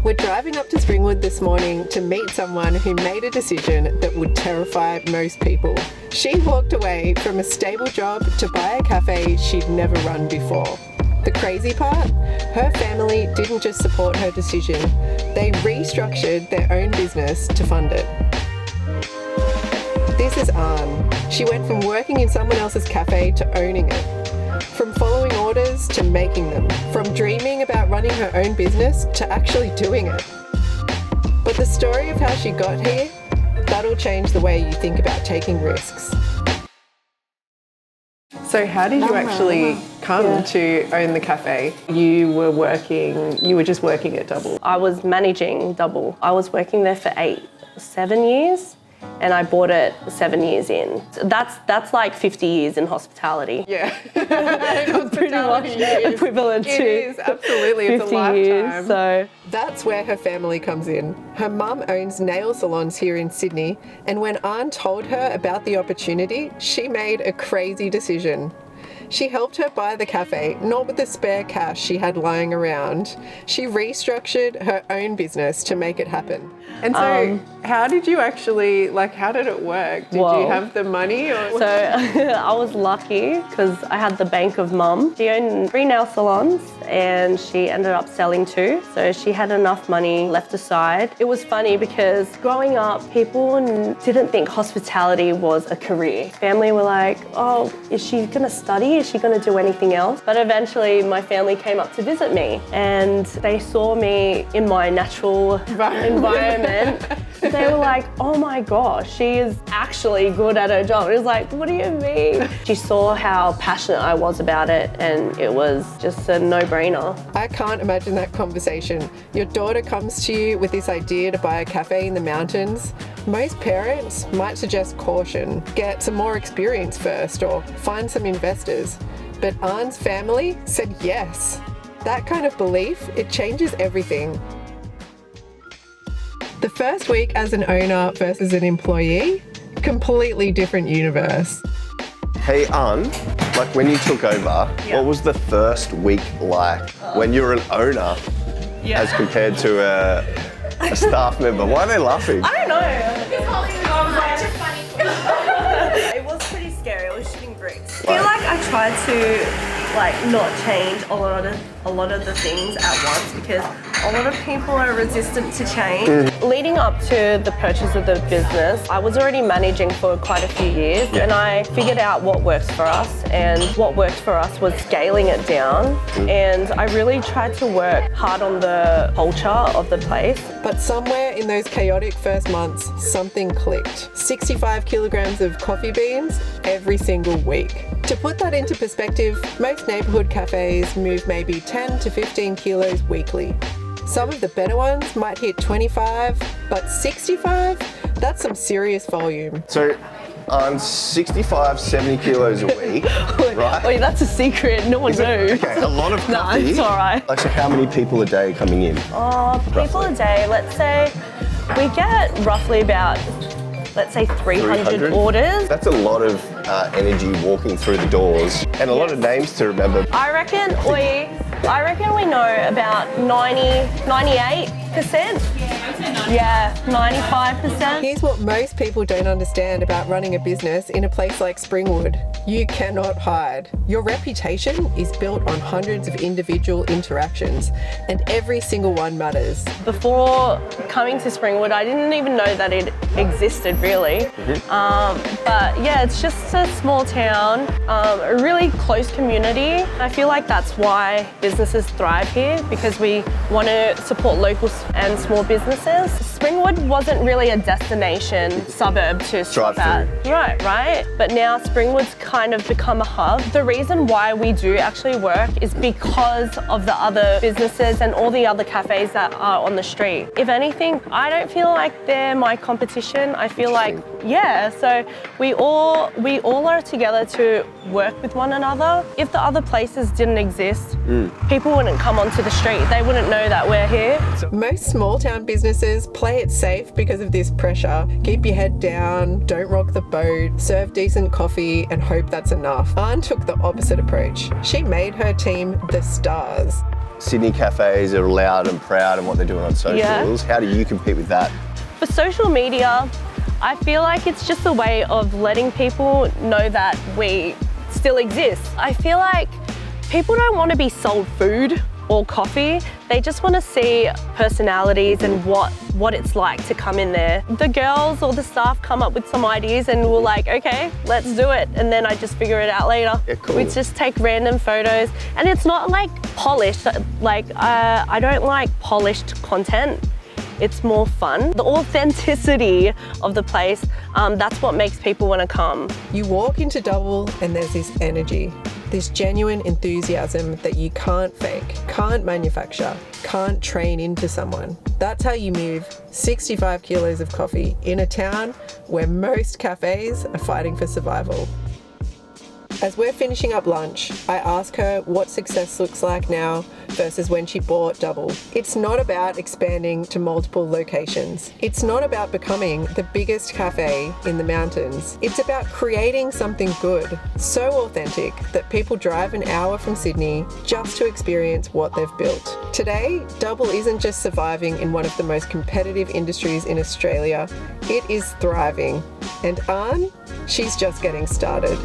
We're driving up to Springwood this morning to meet someone who made a decision that would terrify most people. She walked away from a stable job to buy a cafe she'd never run before. The crazy part? Her family didn't just support her decision, they restructured their own business to fund it. This is Anne. She went from working in someone else's cafe to owning it. From following orders to making them. From dreaming about running her own business to actually doing it. But the story of how she got here, that'll change the way you think about taking risks. So how did you actually come to own the cafe? You were just working at Double. I was managing Double. I was working there for 7 years. And I bought it 7 years in. That's like 50 years in hospitality. Yeah. Pretty much equivalent to It is, absolutely. It's a 50 lifetime. years, so. That's where her family comes in. Her mum owns nail salons here in Sydney, and when Anne told her about the opportunity, she made a crazy decision. She helped her buy the cafe, not with the spare cash she had lying around. She restructured her own business to make it happen. And so how did you actually, how did it work? Did you have the money? Or? So I was lucky because I had the bank of mum. She owned 3 nail salons and she ended up selling 2. So she had enough money left aside. It was funny because growing up, people didn't think hospitality was a career. Family were like, oh, is she gonna study? Is she gonna do anything else? But eventually my family came up to visit me and they saw me in my natural environment. They were like, oh my gosh, she is actually good at her job. It was like, what do you mean? She saw how passionate I was about it and it was just a no-brainer. I can't imagine that conversation. Your daughter comes to you with this idea to buy a cafe in the mountains. Most parents might suggest caution, get some more experience first or find some investors. But Anne's family said yes. That kind of belief, it changes everything. The first week as an owner versus an employee, completely different universe. Hey Anne, when you took over, what was the first week like when you were an owner as compared to a staff member? Why are they laughing? I don't know. It was pretty scary. I was shooting bricks. I feel like I tried to not change a lot of the things at once because a lot of people are resistant to change. Leading up to the purchase of the business, I was already managing for quite a few years and I figured out what works for us, and what worked for us was scaling it down, and I really tried to work hard on the culture of the place. But somewhere in those chaotic first months, something clicked. 65 kilograms of coffee beans every single week. To put that into perspective, most neighbourhood cafes move maybe 10 to 15 kilos weekly. Some of the better ones might hit 25, but 65? That's some serious volume. So, 65, 70 kilos a week, right? Wait, that's a secret. No one knows. Okay, a lot of coffee. No, it's all right. So how many people a day coming in? People a day, let's say, we get roughly about, let's say 300 orders. That's a lot of energy walking through the doors and a lot of names to remember. I reckon we know about 98%. Yeah, 95%. Here's what most people don't understand about running a business in a place like Springwood. You cannot hide. Your reputation is built on hundreds of individual interactions, and every single one matters. Before coming to Springwood, I didn't even know that it existed really. But yeah, it's just a small town, a really close community. I feel like that's why businesses thrive here, because we want to support local and small businesses. Springwood wasn't really a destination suburb to shop at. Right. But now Springwood's kind of become a hub. The reason why we do actually work is because of the other businesses and all the other cafes that are on the street. If anything, I don't feel like they're my competition. I feel like, so we all are together to work with one another. If the other places didn't exist, people wouldn't come onto the street. They wouldn't know that we're here. Most small town businesses play it safe because of this pressure. Keep your head down, don't rock the boat, serve decent coffee, and hope that's enough. Anne took the opposite approach. She made her team the stars. Sydney cafes are loud and proud and what they're doing on socials. How do you compete with that? For social media, I feel like it's just a way of letting people know that we still exist. I feel like people don't want to be sold food or coffee. They just want to see personalities and what it's like to come in there. The girls or the staff come up with some ideas and we're like, okay, let's do it. And then I just figure it out later. Yeah, cool. We just take random photos and it's not like polished. Like I don't like polished content. It's more fun. The authenticity of the place, that's what makes people want to come. You walk into Double and there's this energy, this genuine enthusiasm that you can't fake, can't manufacture, can't train into someone. That's how you move 65 kilos of coffee in a town where most cafes are fighting for survival. As we're finishing up lunch, I ask her what success looks like now versus when she bought Double. It's not about expanding to multiple locations. It's not about becoming the biggest cafe in the mountains. It's about creating something good, so authentic that people drive an hour from Sydney just to experience what they've built. Today, Double isn't just surviving in one of the most competitive industries in Australia, it is thriving. And Anne, she's just getting started.